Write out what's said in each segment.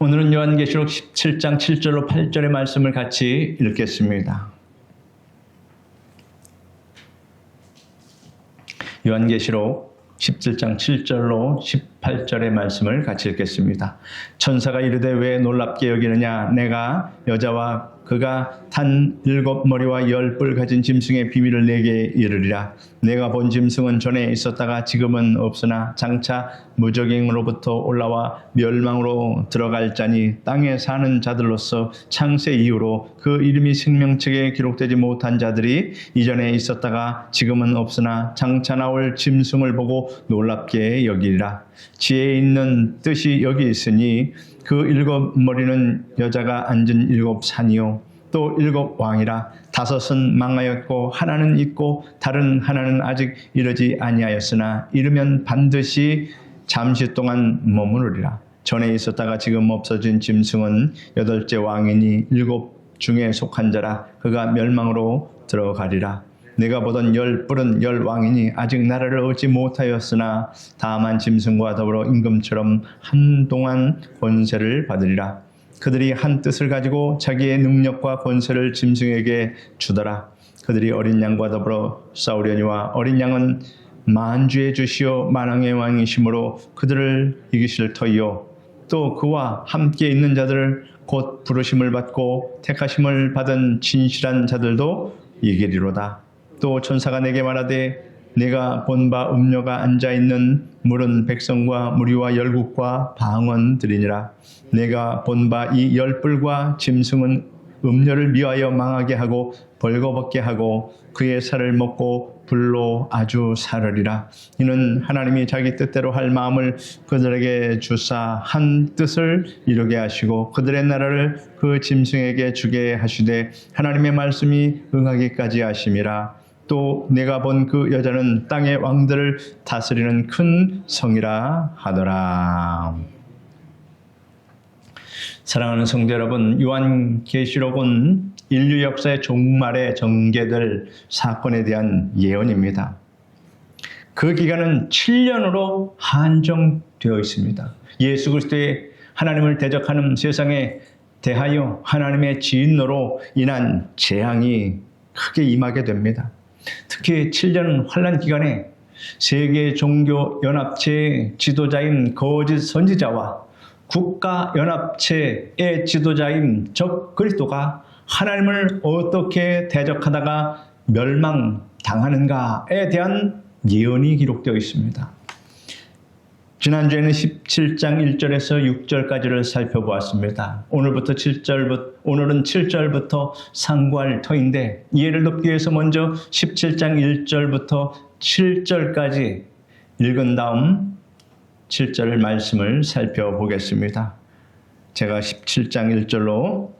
오늘은 요한계시록 17장 7절로 8절의 말씀을 같이 읽겠습니다. 요한계시록 17장 7절로 18절의 말씀을 같이 읽겠습니다. 천사가 이르되 왜 놀랍게 여기느냐? 내가 여자와 그가 탄 7머리와 10뿔 가진 짐승의 비밀을 내게 이르리라. 내가 본 짐승은 전에 있었다가 지금은 없으나 장차 무적행으로부터 올라와 멸망으로 들어갈 자니 땅에 사는 자들로서 창세 이후로 그 이름이 생명책에 기록되지 못한 자들이 이전에 있었다가 지금은 없으나 장차 나올 짐승을 보고 놀랍게 여기리라. 지혜 있는 뜻이 여기 있으니 그 7머리는 여자가 앉은 7산이요 또 7왕이라. 5은 망하였고 하나는 있고 다른 하나는 아직 이르지 아니하였으나 이르면 반드시 잠시 동안 머무르리라. 전에 있었다가 지금 없어진 짐승은 8째 왕이니 7 중에 속한 자라. 그가 멸망으로 들어가리라. 내가 보던 10뿔은 10왕이니 아직 나라를 얻지 못하였으나 다만 짐승과 더불어 임금처럼 한동안 권세를 받으리라. 그들이 한 뜻을 가지고 자기의 능력과 권세를 짐승에게 주더라. 그들이 어린 양과 더불어 싸우려니와 어린 양은 만주의 주시오 만왕의 왕이시므로 그들을 이기실 터이요 또 그와 함께 있는 자들을 곧 부르심을 받고 택하심을 받은 진실한 자들도 이기리로다. 또 천사가 내게 말하되 내가 본 바 음녀가 앉아있는 물은 백성과 무리와 열국과 방언들이니라. 내가 본 바 이 10뿔과 짐승은 음녀를 미하여 망하게 하고 벌거벗게 하고 그의 살을 먹고 불로 아주 사르리라. 이는 하나님이 자기 뜻대로 할 마음을 그들에게 주사 한 뜻을 이루게 하시고 그들의 나라를 그 짐승에게 주게 하시되 하나님의 말씀이 응하기까지 하심이라. 또 내가 본 그 여자는 땅의 왕들을 다스리는 큰 성이라 하더라. 사랑하는 성도 여러분, 요한계시록은 인류 역사의 종말에 전개될 사건에 대한 예언입니다. 그 기간은 7년으로 한정되어 있습니다. 예수 그리스도의 하나님을 대적하는 세상에 대하여 하나님의 진노로 인한 재앙이 크게 임하게 됩니다. 특히 7년 환란 기간에 세계 종교 연합체의 지도자인 거짓 선지자와 국가 연합체의 지도자인 적 그리스도가 하나님을 어떻게 대적하다가 멸망당하는가에 대한 예언이 기록되어 있습니다. 지난주에는 17장 1절에서 6절까지를 살펴보았습니다. 오늘은 7절부터 상고할 터인데 이해를 돕기 위해서 먼저 17장 1절부터 7절까지 읽은 다음 7절 말씀을 살펴보겠습니다. 제가 17장 1절로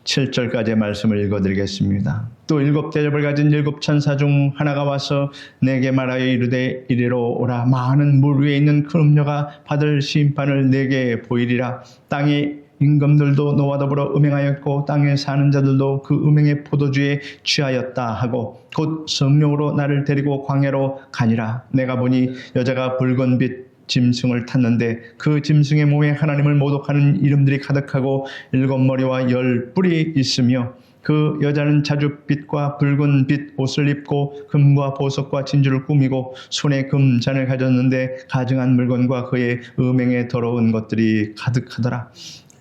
7절까지의 말씀을 읽어드리겠습니다. 또 7 대접을 가진 7 천사 중 하나가 와서 내게 말하여 이르되 이리로 오라. 많은 물 위에 있는 그 음녀가 받을 심판을 내게 보이리라. 땅의 임금들도 너와 더불어 음행하였고 땅에 사는 자들도 그 음행의 포도주에 취하였다 하고 곧 성령으로 나를 데리고 광야로 가니라. 내가 보니 여자가 붉은 빛 짐승을 탔는데 그 짐승의 몸에 하나님을 모독하는 이름들이 가득하고 7머리와 10뿔이 있으며 그 여자는 자줏빛과 붉은 빛 옷을 입고 금과 보석과 진주를 꾸미고 손에 금잔을 가졌는데 가증한 물건과 그의 음행에 더러운 것들이 가득하더라.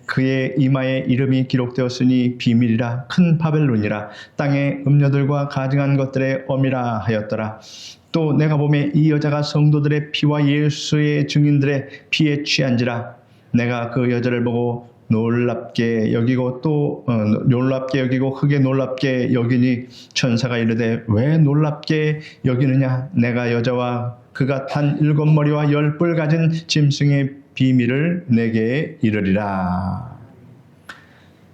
그의 이마에 이름이 기록되었으니 비밀이라 큰 바벨론이라 땅의 음녀들과 가증한 것들의 엄이라 하였더라. 또 내가 보매 이 여자가 성도들의 피와 예수의 증인들의 피에 취한지라. 내가 그 여자를 보고 놀랍게 여기고 크게 놀랍게 여기니 천사가 이르되 왜 놀랍게 여기느냐? 내가 여자와 그가 탄 7머리와 10뿔 가진 짐승의 비밀을 내게 이르리라.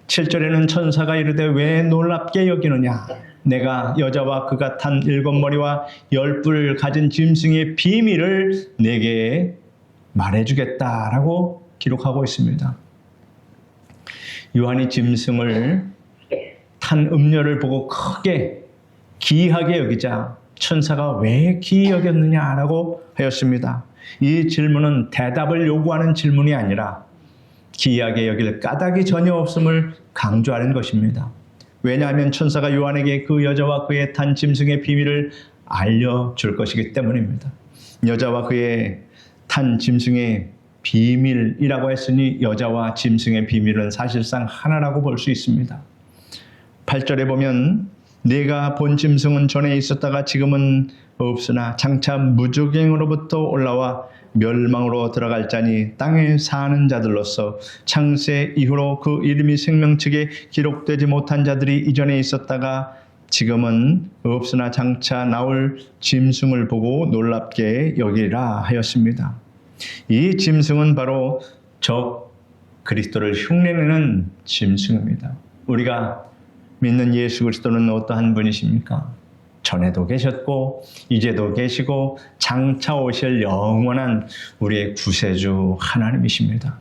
7절에는 천사가 이르되 왜 놀랍게 여기느냐? 내가 여자와 그가 탄 7머리와 10뿔 가진 짐승의 비밀을 내게 말해주겠다라고 기록하고 있습니다. 요한이 짐승을 탄 음녀를 보고 크게 기이하게 여기자 천사가 왜 기이 여겼느냐라고 하였습니다. 이 질문은 대답을 요구하는 질문이 아니라 기이하게 여길 까닭이 전혀 없음을 강조하는 것입니다. 왜냐하면 천사가 요한에게 그 여자와 그의 탄 짐승의 비밀을 알려줄 것이기 때문입니다. 여자와 그의 탄 짐승의 비밀이라고 했으니 여자와 짐승의 비밀은 사실상 하나라고 볼 수 있습니다. 8절에 보면 네가 본 짐승은 전에 있었다가 지금은 없으나 장차 무저갱으로부터 올라와 멸망으로 들어갈 자니 땅에 사는 자들로서 창세 이후로 그 이름이 생명책에 기록되지 못한 자들이 이전에 있었다가 지금은 없으나 장차 나올 짐승을 보고 놀랍게 여기라 하였습니다. 이 짐승은 바로 적 그리스도를 흉내내는 짐승입니다. 우리가 믿는 예수 그리스도는 어떠한 분이십니까? 전에도 계셨고 이제도 계시고 장차 오실 영원한 우리의 구세주 하나님이십니다.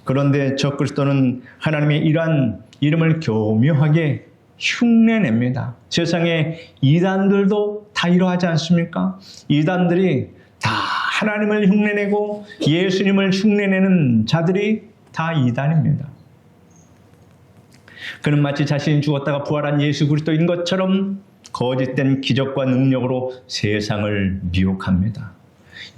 그런데 적 그리스도는 하나님의 이러한 이름을 교묘하게 흉내냅니다. 세상에 이단들도 다 이러하지 않습니까? 이단들이 다 하나님을 흉내내고 예수님을 흉내내는 자들이 다 이단입니다. 그는 마치 자신이 죽었다가 부활한 예수 그리스도인 것처럼 거짓된 기적과 능력으로 세상을 미혹합니다.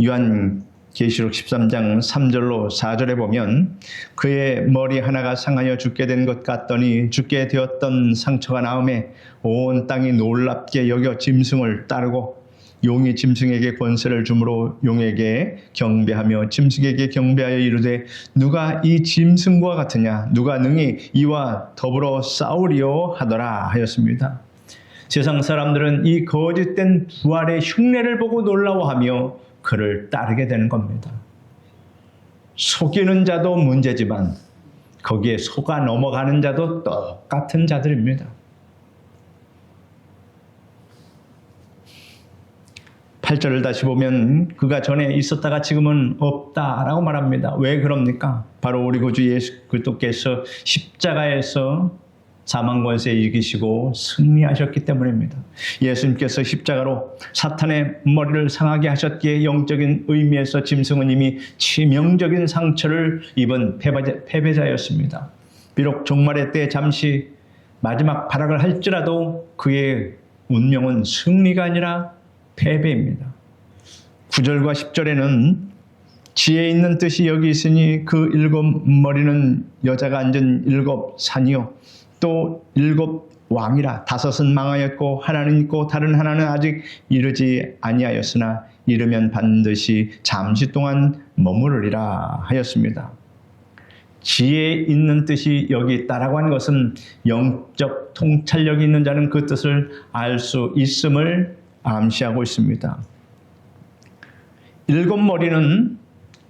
요한계시록 13장 3절로 4절에 보면 그의 머리 하나가 상하여 죽게 된 것 같더니 죽게 되었던 상처가 나음에 온 땅이 놀랍게 여겨 짐승을 따르고 용이 짐승에게 권세를 주므로 용에게 경배하며 짐승에게 경배하여 이르되 누가 이 짐승과 같으냐 누가 능히 이와 더불어 싸우리요 하더라 하였습니다. 세상 사람들은 이 거짓된 부활의 흉내를 보고 놀라워하며 그를 따르게 되는 겁니다. 속이는 자도 문제지만 거기에 속아 넘어가는 자도 똑같은 자들입니다. 8절을 다시 보면 그가 전에 있었다가 지금은 없다라고 말합니다. 왜 그럽니까? 바로 우리 구주 예수 그리스도께서 십자가에서 사망 권세 이기시고 승리하셨기 때문입니다. 예수님께서 십자가로 사탄의 머리를 상하게 하셨기에 영적인 의미에서 짐승은 이미 치명적인 상처를 입은 패배자였습니다. 비록 종말의 때 잠시 마지막 발악을 할지라도 그의 운명은 승리가 아니라 패배입니다. 9절과 10절에는 지혜 있는 뜻이 여기 있으니 그 7머리는 여자가 앉은 7산이요 또 7왕이라 5은 망하였고 하나는 있고 다른 하나는 아직 이르지 아니하였으나 이르면 반드시 잠시 동안 머무르리라 하였습니다. 지혜 있는 뜻이 여기 있다라고 하는 것은 영적 통찰력이 있는 자는 그 뜻을 알 수 있음을 암시하고 있습니다. 7머리는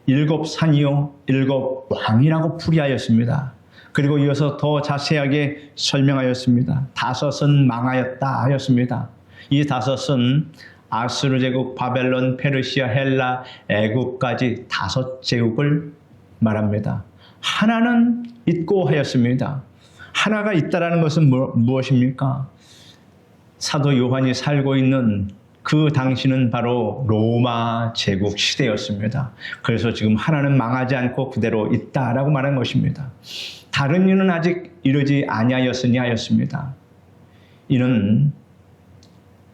7산이요 7왕이라고 풀이하였습니다. 그리고 이어서 더 자세하게 설명하였습니다. 5은 망하였다 하였습니다. 이 5은 아수르 제국, 바벨론, 페르시아, 헬라, 애국까지 5제국을 말합니다. 하나는 있고 하였습니다. 하나가 있다라는 것은 무엇입니까? 사도 요한이 살고 있는 그 당시는 바로 로마 제국 시대였습니다. 그래서 지금 하나는 망하지 않고 그대로 있다라고 말한 것입니다. 다른 이는 아직 이르지 아니하였으니 하였습니다. 이는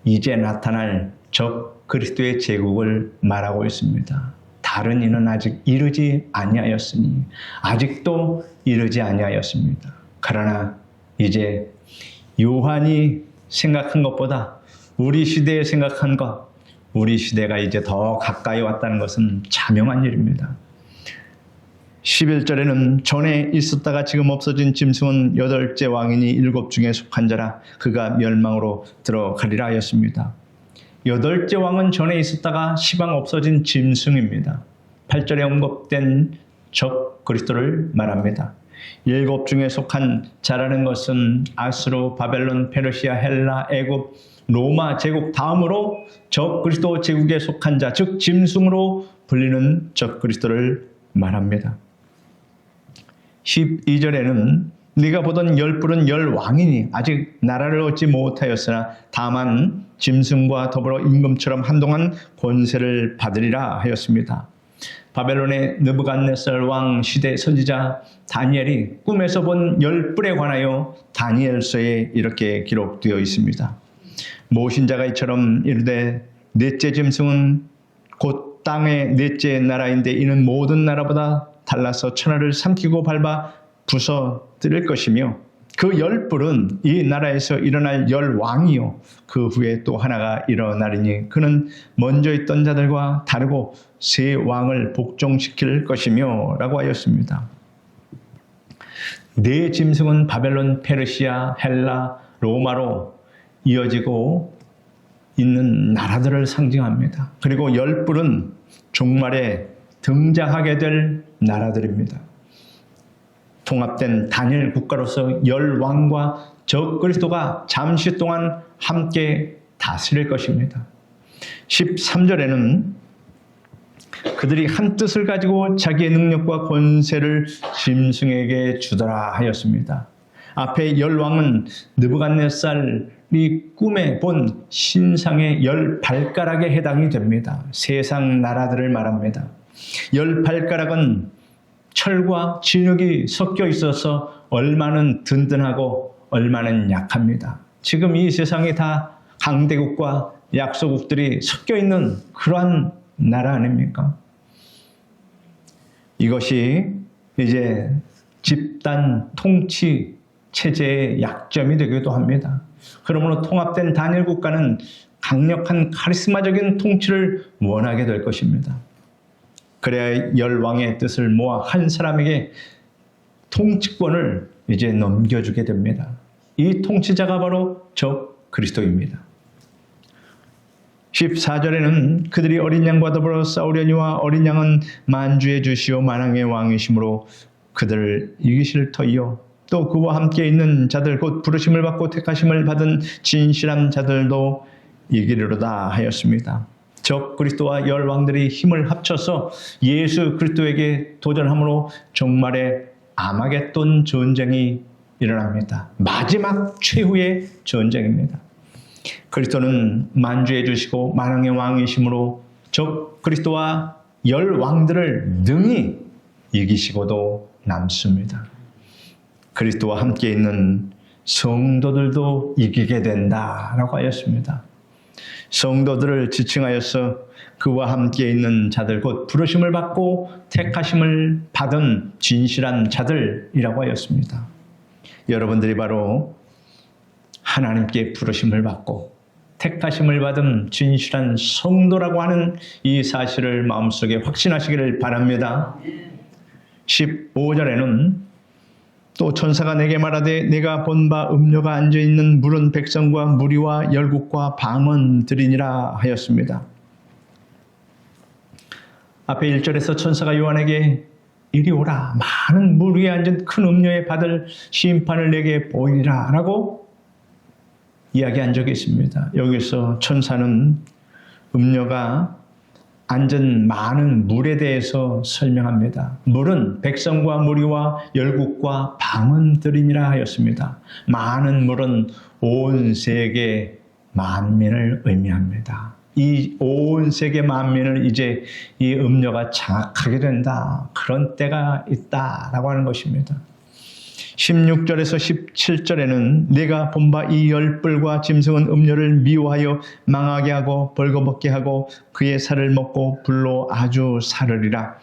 이제 나타날 적 그리스도의 제국을 말하고 있습니다. 다른 이는 아직 이르지 아니하였으니 아직도 이르지 아니하였습니다. 그러나 이제 요한이 생각한 것보다 우리 시대에 생각한 것, 우리 시대가 이제 더 가까이 왔다는 것은 자명한 일입니다. 11절에는 전에 있었다가 지금 없어진 짐승은 8째 왕이니 7 중에 속한 자라 그가 멸망으로 들어가리라 하였습니다. 8째 왕은 전에 있었다가 시방 없어진 짐승입니다. 8절에 언급된 적 그리스도를 말합니다. 7 중에 속한 자라는 것은 아수르, 바벨론, 페르시아, 헬라, 애굽, 로마 제국 다음으로 적 그리스도 제국에 속한 자, 즉 짐승으로 불리는 적 그리스도를 말합니다. 12절에는 네가 보던 10뿔은 10왕이니 아직 나라를 얻지 못하였으나 다만 짐승과 더불어 임금처럼 한동안 권세를 받으리라 하였습니다. 바벨론의 느부갓네살 왕 시대 선지자 다니엘이 꿈에서 본 10뿔에 관하여 다니엘서에 이렇게 기록되어 있습니다. 모신자가 이처럼 이르되 넷째 짐승은 곧 땅의 넷째 나라인데 이는 모든 나라보다 달라서 천하를 삼키고 밟아 부서뜨릴 것이며 그 10뿔은 이 나라에서 일어날 10왕이요 그 후에 또 하나가 일어나리니 그는 먼저 있던 자들과 다르고 세 왕을 복종시킬 것이며 라고 하였습니다. 네 짐승은 바벨론, 페르시아, 헬라, 로마로 이어지고 있는 나라들을 상징합니다. 그리고 10뿔은 종말에 등장하게 될 나라들입니다. 통합된 단일 국가로서 10왕과 적그리스도가 잠시 동안 함께 다스릴 것입니다. 13절에는 그들이 한 뜻을 가지고 자기의 능력과 권세를 짐승에게 주더라 하였습니다. 앞에 10왕은 느부갓네살이 꿈에 본 신상의 10발가락에 해당이 됩니다. 세상 나라들을 말합니다. 10발가락은 철과 진흙이 섞여 있어서 얼마는 든든하고 얼마는 약합니다. 지금 이 세상이 다 강대국과 약소국들이 섞여 있는 그러한 나라 아닙니까? 이것이 이제 집단 통치 체제의 약점이 되기도 합니다. 그러므로 통합된 단일 국가는 강력한 카리스마적인 통치를 원하게 될 것입니다. 그래야 10왕의 뜻을 모아 한 사람에게 통치권을 이제 넘겨주게 됩니다. 이 통치자가 바로 적 그리스도입니다. 14절에는 그들이 어린 양과 더불어 싸우려니와 어린 양은 만주의 주시오 만왕의 왕이시므로 그들을 이기실 터이요 또 그와 함께 있는 자들 곧 부르심을 받고 택하심을 받은 진실한 자들도 이기리로다 하였습니다. 적 그리스도와 10왕들이 힘을 합쳐서 예수 그리스도에게 도전함으로 종말에 아마겟돈 전쟁이 일어납니다. 마지막 최후의 전쟁입니다. 그리스도는 만주해 주시고 만왕의 왕이시므로 적 그리스도와 10왕들을 능히 이기시고도 남습니다. 그리스도와 함께 있는 성도들도 이기게 된다라고 하였습니다. 성도들을 지칭하여서 그와 함께 있는 자들 곧 부르심을 받고 택하심을 받은 진실한 자들이라고 하였습니다. 여러분들이 바로 하나님께 부르심을 받고 택하심을 받은 진실한 성도라고 하는 이 사실을 마음속에 확신하시기를 바랍니다. 15절에는 또 천사가 내게 말하되 내가 본 바 음녀가 앉아있는 물은 백성과 무리와 열국과 방언들이니라 하였습니다. 앞에 1절에서 천사가 요한에게 이리 오라 많은 물 위에 앉은 큰 음녀의 받을 심판을 내게 보이리라 라고 이야기한 적이 있습니다. 여기서 천사는 음녀가 앉은 많은 물에 대해서 설명합니다. 물은 백성과 무리와 열국과 방언들이니라 하였습니다. 많은 물은 온 세계 만민을 의미합니다. 이 온 세계 만민을 이제 이 음녀가 장악하게 된다. 그런 때가 있다라고 하는 것입니다. 16절에서 17절에는 내가 본 바 이 10뿔과 짐승은 음녀를 미워하여 망하게 하고 벌거벗게 하고 그의 살을 먹고 불로 아주 사르리라.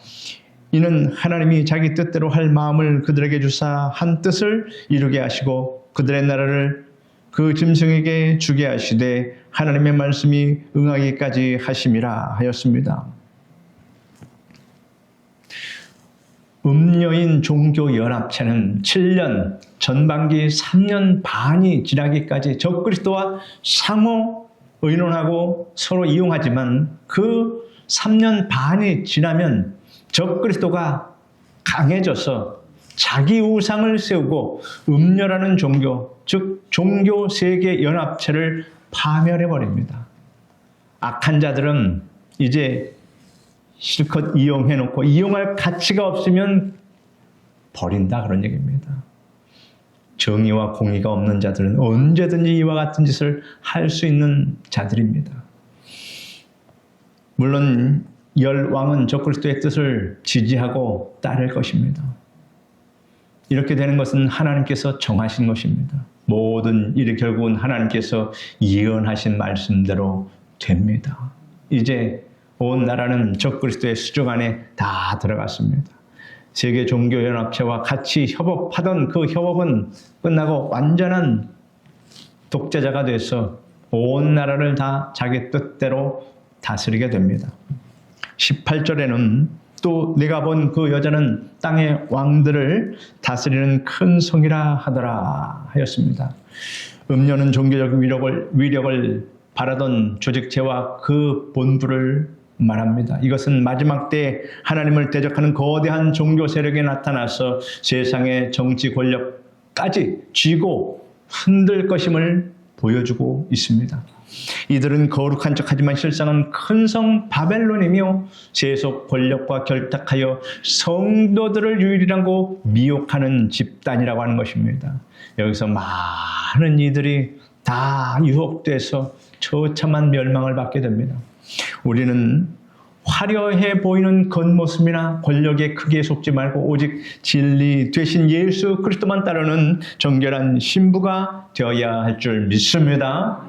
이는 하나님이 자기 뜻대로 할 마음을 그들에게 주사 한 뜻을 이루게 하시고 그들의 나라를 그 짐승에게 주게 하시되 하나님의 말씀이 응하기까지 하심이라 하였습니다. 음녀인 종교연합체는 7년, 전반기 3년 반이 지나기까지 적그리스도와 상호 의논하고 서로 이용하지만 그 3년 반이 지나면 적그리스도가 강해져서 자기 우상을 세우고 음녀라는 종교, 즉 종교 세계 연합체를 파멸해버립니다. 악한 자들은 이제 실컷 이용해놓고 이용할 가치가 없으면 버린다 그런 얘기입니다. 정의와 공의가 없는 자들은 언제든지 이와 같은 짓을 할 수 있는 자들입니다. 물론 열 왕은 적그리스도의 뜻을 지지하고 따를 것입니다. 이렇게 되는 것은 하나님께서 정하신 것입니다. 모든 일이 결국은 하나님께서 예언하신 말씀대로 됩니다. 이제 온 나라는 적그리스도의 수족 안에 다 들어갔습니다. 세계 종교연합체와 같이 협업하던 그 협업은 끝나고 완전한 독재자가 돼서 온 나라를 다 자기 뜻대로 다스리게 됩니다. 18절에는 또 내가 본 그 여자는 땅의 왕들을 다스리는 큰 성이라 하더라 하였습니다. 음료는 종교적 위력을 바라던 조직체와 그 본부를 말합니다. 이것은 마지막 때 하나님을 대적하는 거대한 종교 세력이 나타나서 세상의 정치 권력까지 쥐고 흔들 것임을 보여주고 있습니다. 이들은 거룩한 척하지만 실상은 큰 성 바벨론이며 세속 권력과 결탁하여 성도들을 유일하고 미혹하는 집단이라고 하는 것입니다. 여기서 많은 이들이 다 유혹돼서 처참한 멸망을 받게 됩니다. 우리는 화려해 보이는 겉모습이나 권력의 크기에 속지 말고 오직 진리 되신 예수 그리스도만 따르는 정결한 신부가 되어야 할 줄 믿습니다.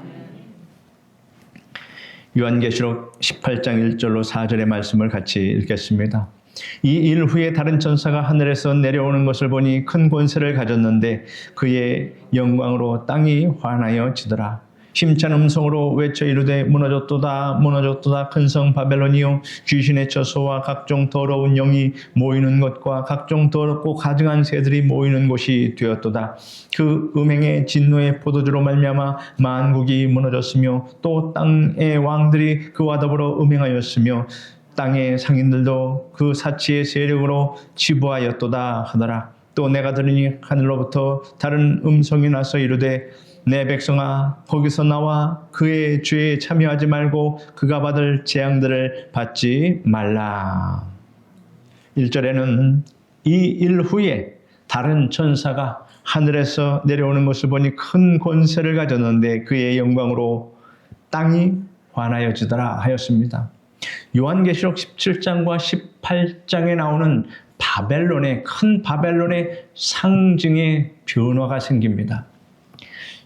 요한계시록 18장 1절로 4절의 말씀을 같이 읽겠습니다. 이 일 후에 다른 천사가 하늘에서 내려오는 것을 보니 큰 권세를 가졌는데 그의 영광으로 땅이 환하여지더라. 힘찬 음성으로 외쳐 이르되 무너졌도다 무너졌도다 큰 성 바벨론이요 귀신의 처소와 각종 더러운 영이 모이는 것과 각종 더럽고 가증한 새들이 모이는 곳이 되었도다. 그 음행의 진노의 포도주로 말미암아 만국이 무너졌으며 또 땅의 왕들이 그와 더불어 음행하였으며 땅의 상인들도 그 사치의 세력으로 치부하였도다 하더라. 또 내가 들으니 하늘로부터 다른 음성이 나서 이르되 내 백성아 거기서 나와 그의 죄에 참여하지 말고 그가 받을 재앙들을 받지 말라. 1절에는 이 일 후에 다른 천사가 하늘에서 내려오는 것을 보니 큰 권세를 가졌는데 그의 영광으로 땅이 환하여지더라 하였습니다. 요한계시록 17장과 18장에 나오는 큰 바벨론의 상징의 변화가 생깁니다.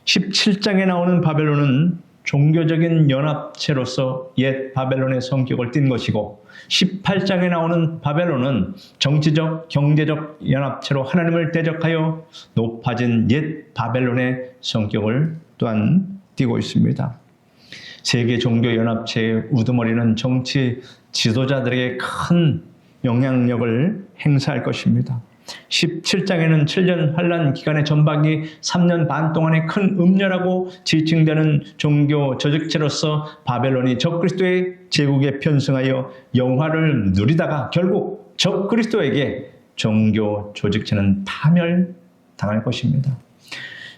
17장에 나오는 바벨론은 종교적인 연합체로서 옛 바벨론의 성격을 띈 것이고 18장에 나오는 바벨론은 정치적, 경제적 연합체로 하나님을 대적하여 높아진 옛 바벨론의 성격을 또한 띠고 있습니다. 세계 종교연합체의 우두머리는 정치 지도자들에게 큰 영향력을 행사할 것입니다. 17장에는 7년 환란 기간의 전박이 3년 반 동안의 큰 음녀라고 지칭되는 종교 조직체로서 바벨론이 적그리스도의 제국에 편승하여 영화를 누리다가 결국 적그리스도에게 종교 조직체는 파멸당할 것입니다.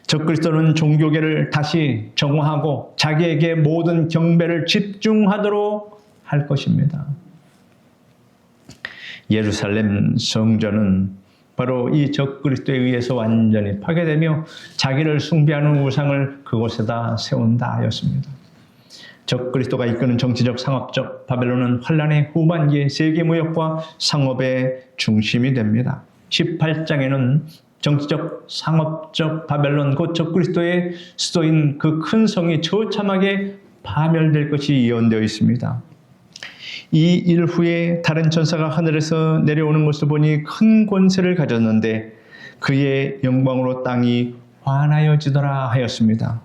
적그리스도는 종교계를 다시 정화하고 자기에게 모든 경배를 집중하도록 할 것입니다. 예루살렘 성전은 바로 이 적그리스도에 의해서 완전히 파괴되며 자기를 숭배하는 우상을 그곳에다 세운다 하였습니다. 적그리스도가 이끄는 정치적 상업적 바벨론은 환란의 후반기에 세계무역과 상업의 중심이 됩니다. 18장에는 정치적 상업적 바벨론 곧 적그리스도의 수도인 그 큰 성이 처참하게 파멸될 것이 예언되어 있습니다. 이 일 후에 다른 천사가 하늘에서 내려오는 것을 보니 큰 권세를 가졌는데 그의 영광으로 땅이 환하여지더라 하였습니다.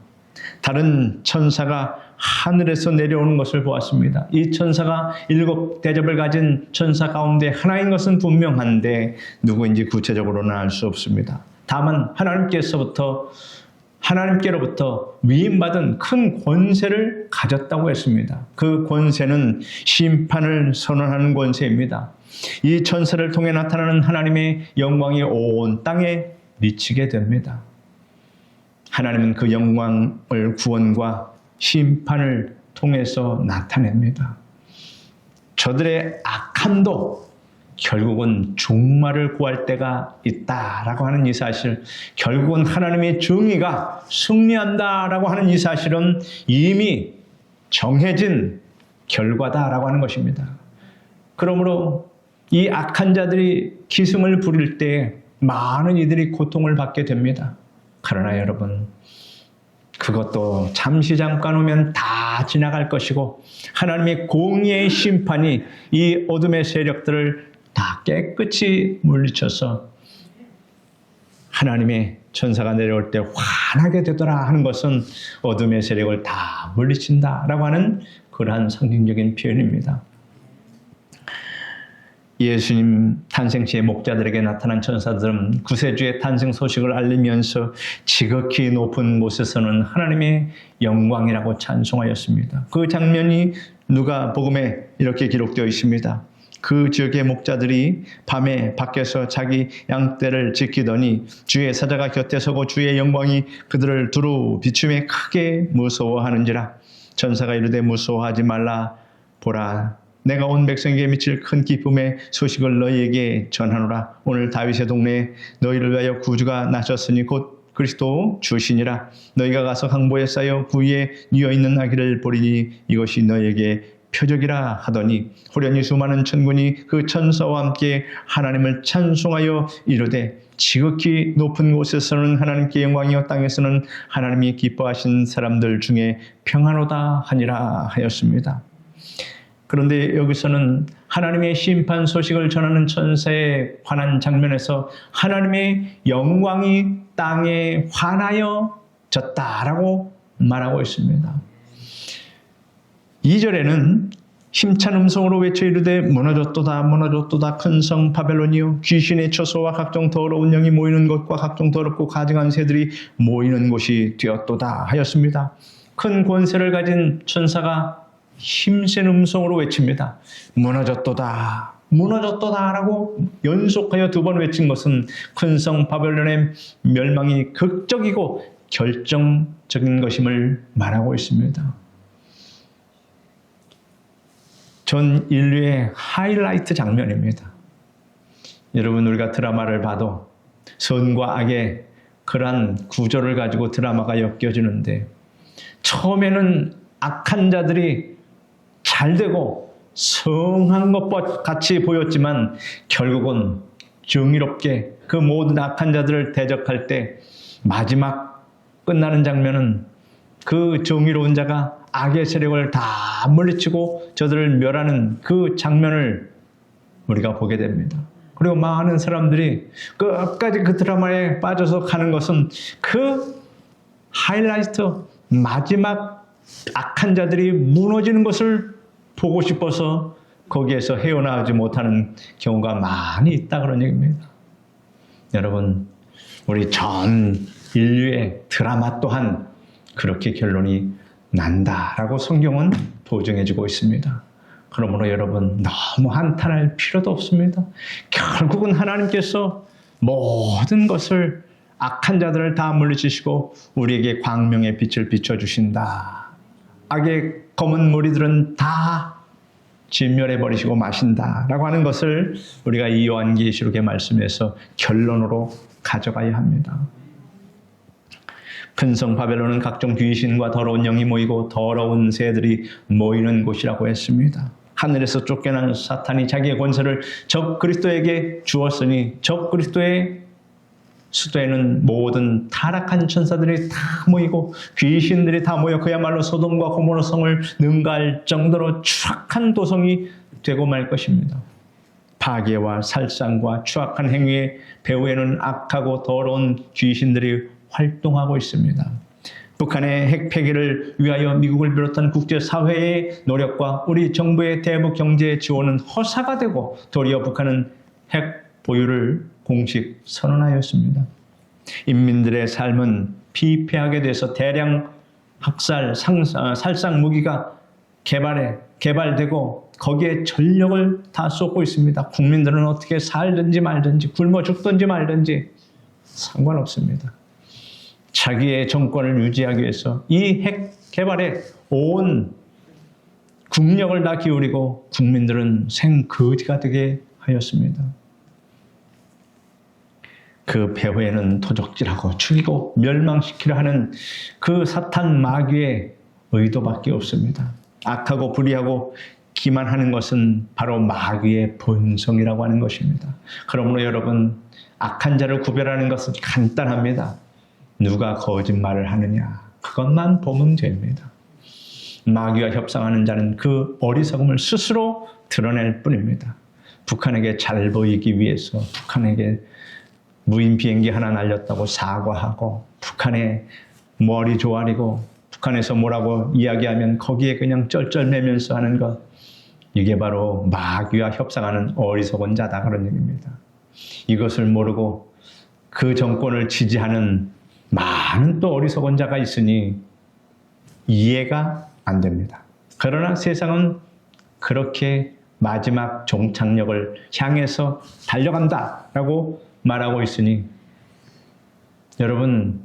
다른 천사가 하늘에서 내려오는 것을 보았습니다. 이 천사가 7 대접을 가진 천사 가운데 하나인 것은 분명한데 누구인지 구체적으로는 알 수 없습니다. 다만 하나님께로부터 위임받은 큰 권세를 가졌다고 했습니다. 그 권세는 심판을 선언하는 권세입니다. 이 천사를 통해 나타나는 하나님의 영광이 온 땅에 미치게 됩니다. 하나님은 그 영광을 구원과 심판을 통해서 나타냅니다. 저들의 악함도 결국은 종말을 구할 때가 있다라고 하는 이 사실, 결국은 하나님의 정의가 승리한다라고 하는 이 사실은 이미 정해진 결과다라고 하는 것입니다. 그러므로 이 악한 자들이 기승을 부릴 때 많은 이들이 고통을 받게 됩니다. 그러나 여러분, 그것도 잠시 잠깐 오면 다 지나갈 것이고 하나님의 공의의 심판이 이 어둠의 세력들을 다 깨끗이 물리쳐서 하나님의 천사가 내려올 때 환하게 되더라 하는 것은 어둠의 세력을 다 물리친다라고 하는 그러한 상징적인 표현입니다. 예수님 탄생시의 목자들에게 나타난 천사들은 구세주의 탄생 소식을 알리면서 지극히 높은 곳에서는 하나님의 영광이라고 찬송하였습니다. 그 장면이 누가복음에 이렇게 기록되어 있습니다. 그 지역의 목자들이 밤에 밖에서 자기 양떼를 지키더니 주의 사자가 곁에 서고 주의 영광이 그들을 두루 비추며 크게 무서워하는지라. 천사가 이르되 무서워하지 말라. 보라, 내가 온 백성에게 미칠 큰 기쁨의 소식을 너희에게 전하노라. 오늘 다윗의 동네에 너희를 위하여 구주가 나셨으니 곧 그리스도 주시니라. 너희가 가서 강보에 쌓여 그 위에 뉘어있는 아기를 보리니 이것이 너희에게 표적이라 하더니 호련히 수많은 천군이 그 천사와 함께 하나님을 찬송하여 이르되 지극히 높은 곳에서는 하나님께 영광이요 땅에서는 하나님이 기뻐하신 사람들 중에 평안하다 하니라 하였습니다. 그런데 여기서는 하나님의 심판 소식을 전하는 천사에 관한 장면에서 하나님의 영광이 땅에 환하여졌다라고 말하고 있습니다. 2절에는 힘찬 음성으로 외쳐 이르되 무너졌도다 무너졌도다 큰 성 바벨론이요 귀신의 처소와 각종 더러운 영이 모이는 곳과 각종 더럽고 가증한 새들이 모이는 곳이 되었도다 하였습니다. 큰 권세를 가진 천사가 힘센 음성으로 외칩니다. 무너졌도다 무너졌도다라고 연속하여 2번 외친 것은 큰 성 바벨론의 멸망이 극적이고 결정적인 것임을 말하고 있습니다. 전 인류의 하이라이트 장면입니다. 여러분, 우리가 드라마를 봐도 선과 악의 그러한 구조를 가지고 드라마가 엮여지는데 처음에는 악한 자들이 잘 되고 성한 것 같이 보였지만 결국은 정의롭게 그 모든 악한 자들을 대적할 때 마지막 끝나는 장면은 그 정의로운 자가 악의 세력을 다 물리치고 저들을 멸하는 그 장면을 우리가 보게 됩니다. 그리고 많은 사람들이 끝까지 그 드라마에 빠져서 가는 것은 그 하이라이트 마지막 악한 자들이 무너지는 것을 보고 싶어서 거기에서 헤어나오지 못하는 경우가 많이 있다 그런 얘기입니다. 여러분, 우리 전 인류의 드라마 또한 그렇게 결론이 난다라고 성경은 보증해주고 있습니다. 그러므로 여러분 너무 한탄할 필요도 없습니다. 결국은 하나님께서 모든 것을 악한 자들을 다 물리치시고 우리에게 광명의 빛을 비춰주신다. 악의 검은 무리들은 다 진멸해버리시고 마신다라고 하는 것을 우리가 이 요한계시록의 말씀에서 결론으로 가져가야 합니다. 큰 성 바벨론은 각종 귀신과 더러운 영이 모이고 더러운 새들이 모이는 곳이라고 했습니다. 하늘에서 쫓겨난 사탄이 자기의 권세를 적 그리스도에게 주었으니 적 그리스도의 수도에는 모든 타락한 천사들이 다 모이고 귀신들이 다 모여 그야말로 소돔과 고모라 성을 능가할 정도로 추악한 도성이 되고 말 것입니다. 파괴와 살상과 추악한 행위의 배후에는 악하고 더러운 귀신들이 활동하고 있습니다. 북한의 핵 폐기를 위하여 미국을 비롯한 국제사회의 노력과 우리 정부의 대북 경제 지원은 허사가 되고 도리어 북한은 핵 보유를 공식 선언하였습니다. 인민들의 삶은 피폐하게 돼서 대량 학살, 살상 무기가 개발되고 거기에 전력을 다 쏟고 있습니다. 국민들은 어떻게 살든지 말든지 굶어 죽든지 말든지 상관없습니다. 자기의 정권을 유지하기 위해서 이 핵 개발에 온 국력을 다 기울이고 국민들은 생거지가 되게 하였습니다. 그 배후에는 도적질하고 죽이고 멸망시키려 하는 그 사탄 마귀의 의도밖에 없습니다. 악하고 불의하고 기만하는 것은 바로 마귀의 본성이라고 하는 것입니다. 그러므로 여러분, 악한 자를 구별하는 것은 간단합니다. 누가 거짓말을 하느냐, 그것만 보면 됩니다. 마귀와 협상하는 자는 그 어리석음을 스스로 드러낼 뿐입니다. 북한에게 잘 보이기 위해서 북한에게 무인 비행기 하나 날렸다고 사과하고, 북한의 머리 조아리고, 북한에서 뭐라고 이야기하면 거기에 그냥 쩔쩔매면서 하는 것, 이게 바로 마귀와 협상하는 어리석은 자다, 그런 얘기입니다. 이것을 모르고 그 정권을 지지하는 많은 또 어리석은 자가 있으니 이해가 안 됩니다. 그러나 세상은 그렇게 마지막 종착역을 향해서 달려간다라고 말하고 있으니 여러분,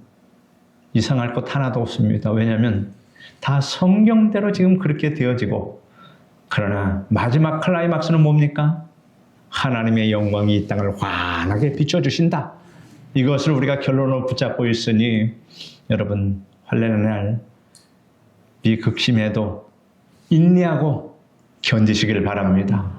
이상할 것 하나도 없습니다. 왜냐하면 다 성경대로 지금 그렇게 되어지고, 그러나 마지막 클라이막스는 뭡니까? 하나님의 영광이 이 땅을 환하게 비춰주신다. 이것을 우리가 결론으로 붙잡고 있으니 여러분, 환난의 날 비극심에도 인내하고 견디시길 바랍니다.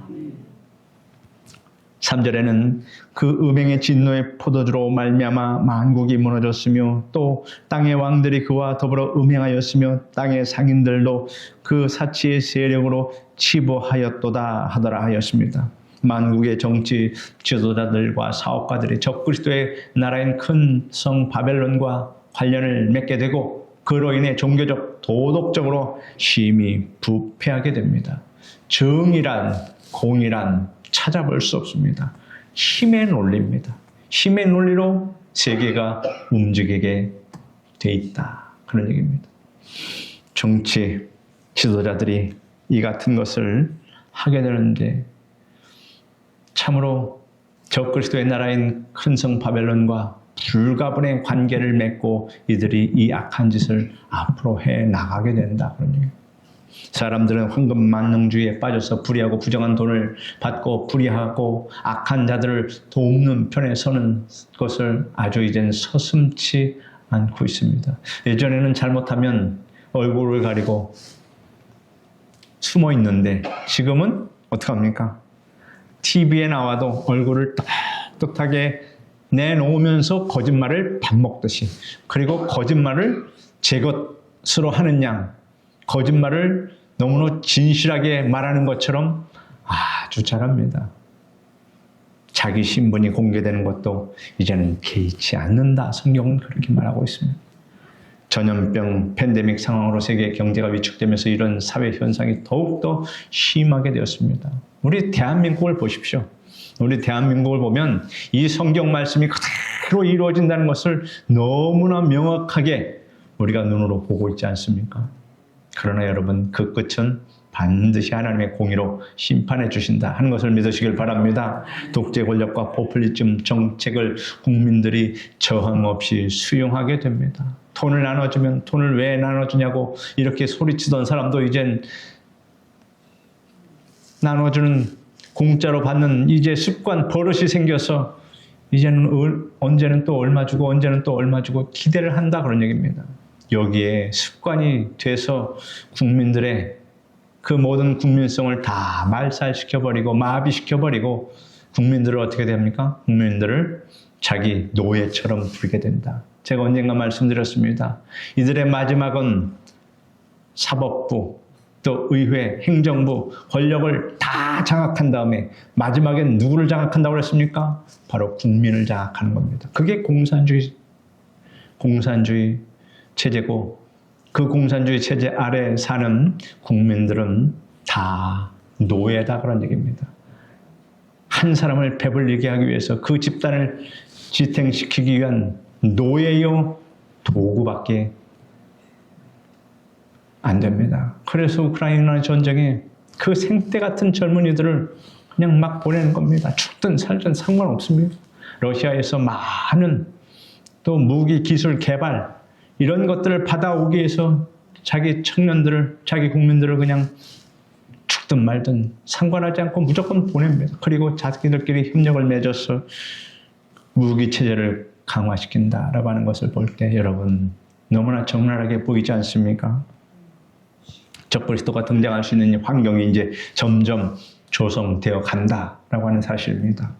3절에는 그 음행의 진노의 포도주로 말미암아 만국이 무너졌으며 또 땅의 왕들이 그와 더불어 음행하였으며 땅의 상인들도 그 사치의 세력으로 치부하였도다 하더라 하였습니다. 만국의 정치 지도자들과 사업가들이 적그리스도의 나라인 큰 성 바벨론과 관련을 맺게 되고, 그로 인해 종교적, 도덕적으로 심히 부패하게 됩니다. 정의란, 공의란 찾아볼 수 없습니다. 힘의 논리입니다. 힘의 논리로 세계가 움직이게 돼 있다, 그런 얘기입니다. 정치 지도자들이 이 같은 것을 하게 되는데, 참으로 적그리스도의 나라인 큰 성 바벨론과 불가분의 관계를 맺고 이들이 이 악한 짓을 앞으로 해 나가게 된다, 그런 얘기예요. 사람들은 황금 만능주의에 빠져서 불의하고 부정한 돈을 받고 불의하고 악한 자들을 돕는 편에 서는 것을 아주 이젠 서슴지 않고 있습니다. 예전에는 잘못하면 얼굴을 가리고 숨어 있는데 지금은 어떡합니까? TV에 나와도 얼굴을 떳떳하게 내놓으면서 거짓말을 밥 먹듯이, 그리고 거짓말을 제 것으로 하는 양, 거짓말을 너무나 진실하게 말하는 것처럼 아주 잘합니다. 자기 신분이 공개되는 것도 이제는 개의치 않는다, 성경은 그렇게 말하고 있습니다. 전염병 팬데믹 상황으로 세계 경제가 위축되면서 이런 사회 현상이 더욱더 심하게 되었습니다. 우리 대한민국을 보십시오. 우리 대한민국을 보면 이 성경 말씀이 그대로 이루어진다는 것을 너무나 명확하게 우리가 눈으로 보고 있지 않습니까? 그러나 여러분, 그 끝은 반드시 하나님의 공의로 심판해 주신다 하는 것을 믿으시길 바랍니다. 독재 권력과 포퓰리즘 정책을 국민들이 저항 없이 수용하게 됩니다. 돈을 나눠주면 돈을 왜 나눠주냐고 이렇게 소리치던 사람도 이젠 나눠주는, 공짜로 받는 이제 습관, 버릇이 생겨서 이제는 언제는 또 얼마 주고 언제는 또 얼마 주고 기대를 한다, 그런 얘기입니다. 여기에 습관이 돼서 국민들의 그 모든 국민성을 다 말살시켜버리고 마비시켜버리고, 국민들을 어떻게 됩니까? 국민들을 자기 노예처럼 부리게 된다. 제가 언젠가 말씀드렸습니다. 이들의 마지막은 사법부, 또 의회, 행정부, 권력을 다 장악한 다음에 마지막엔 누구를 장악한다고 그랬습니까? 바로 국민을 장악하는 겁니다. 그게 공산주의 체제고, 그 공산주의 체제 아래 사는 국민들은 다 노예다, 그런 얘기입니다. 한 사람을 배불리게 하기 위해서 그 집단을 지탱시키기 위한 노예요 도구밖에 안 됩니다. 그래서 우크라이나 전쟁에 그 생떼 같은 젊은이들을 그냥 막 보내는 겁니다. 죽든 살든 상관없습니다. 러시아에서 많은 또 무기 기술 개발 이런 것들을 받아오기 위해서 자기 청년들을, 자기 국민들을 그냥 죽든 말든 상관하지 않고 무조건 보냅니다. 그리고 자기들끼리 협력을 맺어서 무기 체제를 강화시킨다라고 하는 것을 볼 때 여러분, 너무나 적나라하게 보이지 않습니까? 적그리스도가 등장할 수 있는 환경이 이제 점점 조성되어 간다라고 하는 사실입니다.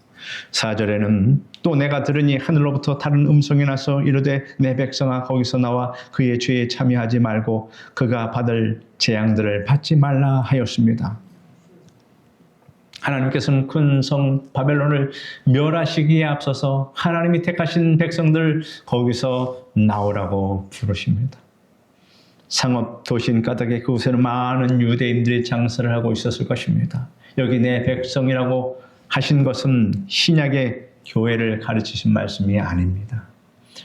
4절에는 또 내가 들으니 하늘로부터 다른 음성이 나서 이르되 내 백성아 거기서 나와 그의 죄에 참여하지 말고 그가 받을 재앙들을 받지 말라 하였습니다. 하나님께서는 큰 성 바벨론을 멸하시기에 앞서서 하나님이 택하신 백성들 거기서 나오라고 부르십니다. 상업 도시인 까닭에 그곳에는 많은 유대인들이 장사를 하고 있었을 것입니다. 여기 내 백성이라고 하신 것은 신약의 교회를 가르치신 말씀이 아닙니다.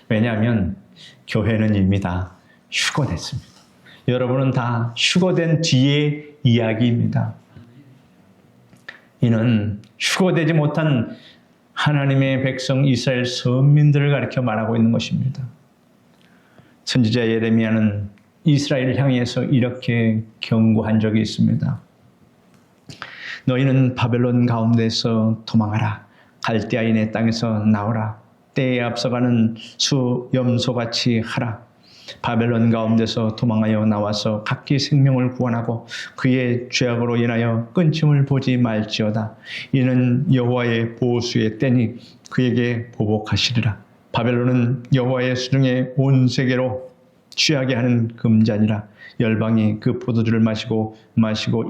왜냐하면 교회는 이미 다 휴거됐습니다. 여러분은 다 휴거된 뒤의 이야기입니다. 이는 휴거되지 못한 하나님의 백성 이스라엘 선민들을 가리켜 말하고 있는 것입니다. 선지자 예레미야는 이스라엘을 향해서 이렇게 경고한 적이 있습니다. 너희는 바벨론 가운데서 도망하라. 갈대아인의 땅에서 나오라. 때에 앞서가는 수염소같이 하라. 바벨론 가운데서 도망하여 나와서 각기 생명을 구원하고 그의 죄악으로 인하여 끊침을 보지 말지어다. 이는 여호와의 보수의 때니 그에게 보복하시리라. 바벨론은 여호와의 수중에 온 세계로 취하게 하는 금잔이라. 열방이 그 포도주를 마시고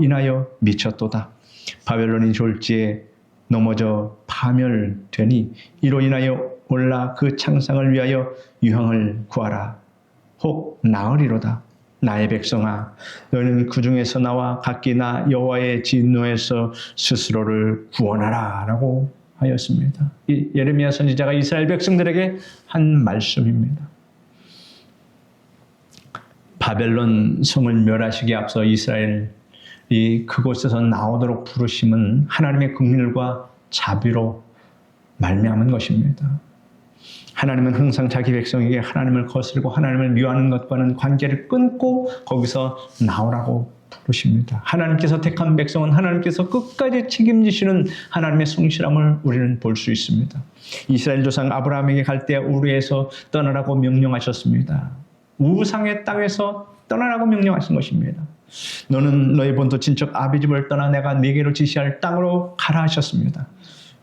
인하여 미쳤도다. 바벨론이 졸지에 넘어져 파멸되니 이로 인하여 올라 그 창상을 위하여 유황을 구하라. 혹 나으리로다. 나의 백성아 너희는 그 중에서 나와 각기 나 여호와의 진노에서 스스로를 구원하라 라고 하였습니다. 이 예레미야 선지자가 이스라엘 백성들에게 한 말씀입니다. 바벨론 성을 멸하시기에 앞서 이스라엘이 그곳에서 나오도록 부르심은 하나님의 긍휼과 자비로 말미암은 것입니다. 하나님은 항상 자기 백성에게 하나님을 거스르고 하나님을 미워하는 것과는 관계를 끊고 거기서 나오라고 부르십니다. 하나님께서 택한 백성은 하나님께서 끝까지 책임지시는 하나님의 성실함을 우리는 볼 수 있습니다. 이스라엘 조상 아브라함에게 갈대아 우르에서 떠나라고 명령하셨습니다. 우상의 땅에서 떠나라고 명령하신 것입니다. 너는 너희 본토 친척 아비집을 떠나 내가 네게로 지시할 땅으로 가라 하셨습니다.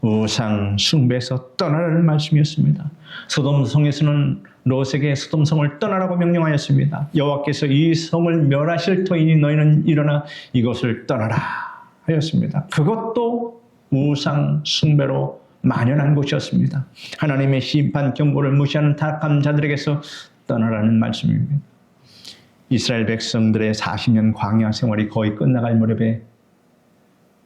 우상 숭배에서 떠나라는 말씀이었습니다. 소돔성에서는 롯에게 소돔성을 떠나라고 명령하였습니다. 여호와께서 이 성을 멸하실 터이니 너희는 일어나 이것을 떠나라 하였습니다. 그것도 우상 숭배로 만연한 곳이었습니다. 하나님의 심판 경고를 무시하는 타락한 자들에게서 떠나라는 말씀입니다. 이스라엘 백성들의 40년 광야 생활이 거의 끝나갈 무렵에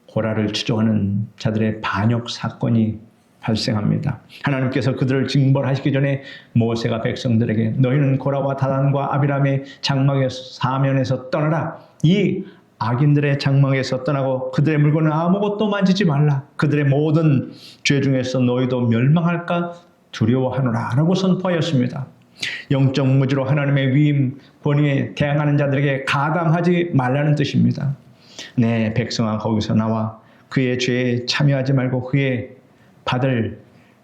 고라를 추종하는 자들의 반역 사건이 발생합니다. 하나님께서 그들을 징벌하시기 전에 모세가 백성들에게 너희는 고라와 다단과 아비람의 장막의 사면에서 떠나라. 이 악인들의 장막에서 떠나고 그들의 물건을 아무것도 만지지 말라. 그들의 모든 죄 중에서 너희도 멸망할까 두려워하노라 라고 선포하였습니다. 영적 무지로 하나님의 위임 권위에 대항하는 자들에게 가담하지 말라는 뜻입니다. 내 백성아 거기서 나와 그의 죄에 참여하지 말고 그의 받을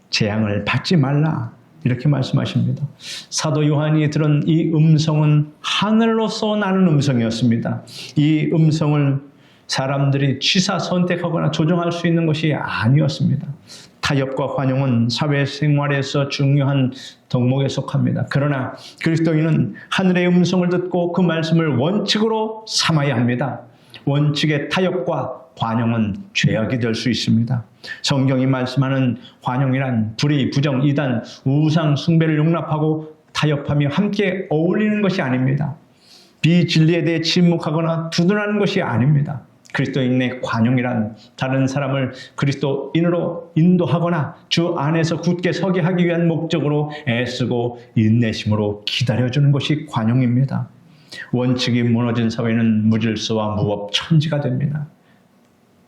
재앙을 받지 말라 이렇게 말씀하십니다. 사도 요한이 들은 이 음성은 하늘로서 나는 음성이었습니다. 이 음성을 사람들이 취사 선택하거나 조정할 수 있는 것이 아니었습니다. 타협과 관용은 사회생활에서 중요한 덕목에 속합니다. 그러나 그리스도인은 하늘의 음성을 듣고 그 말씀을 원칙으로 삼아야 합니다. 원칙의 타협과 관용은 죄악이 될 수 있습니다. 성경이 말씀하는 관용이란 불의, 부정, 이단, 우상, 숭배를 용납하고 타협하며 함께 어울리는 것이 아닙니다. 비진리에 대해 침묵하거나 두둔하는 것이 아닙니다. 그리스도인의 관용이란 다른 사람을 그리스도인으로 인도하거나 주 안에서 굳게 서게 하기 위한 목적으로 애쓰고 인내심으로 기다려주는 것이 관용입니다. 원칙이 무너진 사회는 무질서와 무법, 천지가 됩니다.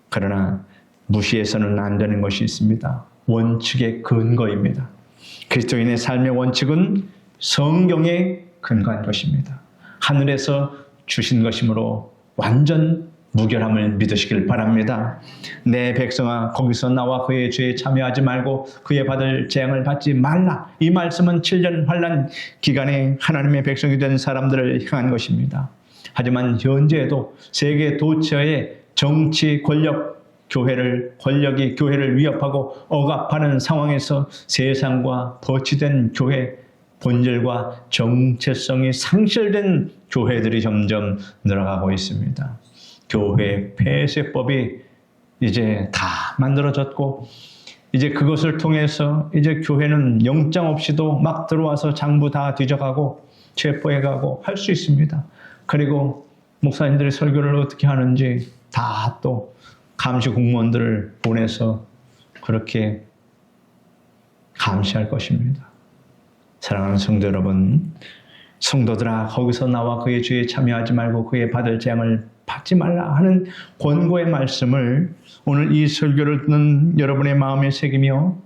그러나 무시해서는 안 되는 것이 있습니다. 원칙의 근거입니다. 그리스도인의 삶의 원칙은 성경에 근거한 것입니다. 하늘에서 주신 것이므로 완전 무결함을 믿으시길 바랍니다. 내 백성아 거기서 나와 그의 죄에 참여하지 말고 그의 받을 재앙을 받지 말라. 이 말씀은 7년 환난 기간에 하나님의 백성이 된 사람들을 향한 것입니다. 하지만 현재에도 세계 도처의 정치 권력이 교회를 위협하고 억압하는 상황에서 세상과 거치된 교회 본질과 정체성이 상실된 교회들이 점점 늘어가고 있습니다. 교회 폐쇄법이 이제 다 만들어졌고, 이제 그것을 통해서 이제 교회는 영장 없이도 막 들어와서 장부 다 뒤져가고 체포해가고 할 수 있습니다. 그리고 목사님들이 설교를 어떻게 하는지 다 또 감시 공무원들을 보내서 그렇게 감시할 것입니다. 사랑하는 성도 여러분, 성도들아, 거기서 나와 그의 죄에 참여하지 말고 그의 받을 재앙을 받지 말라 하는 권고의 말씀을 오늘 이 설교를 듣는 여러분의 마음에 새기며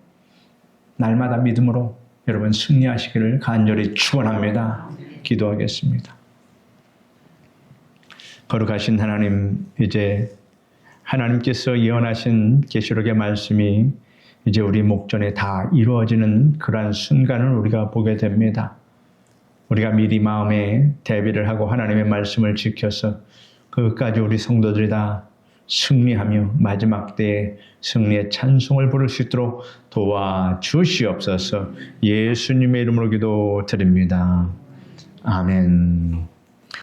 날마다 믿음으로 여러분 승리하시기를 간절히 축원합니다. 기도하겠습니다. 거룩하신 하나님, 이제 하나님께서 예언하신 계시록의 말씀이 이제 우리 목전에 다 이루어지는 그러한 순간을 우리가 보게 됩니다. 우리가 미리 마음에 대비를 하고 하나님의 말씀을 지켜서 그것까지 우리 성도들이 다 승리하며 마지막 때에 승리의 찬송을 부를 수 있도록 도와주시옵소서. 예수님의 이름으로 기도드립니다. 아멘.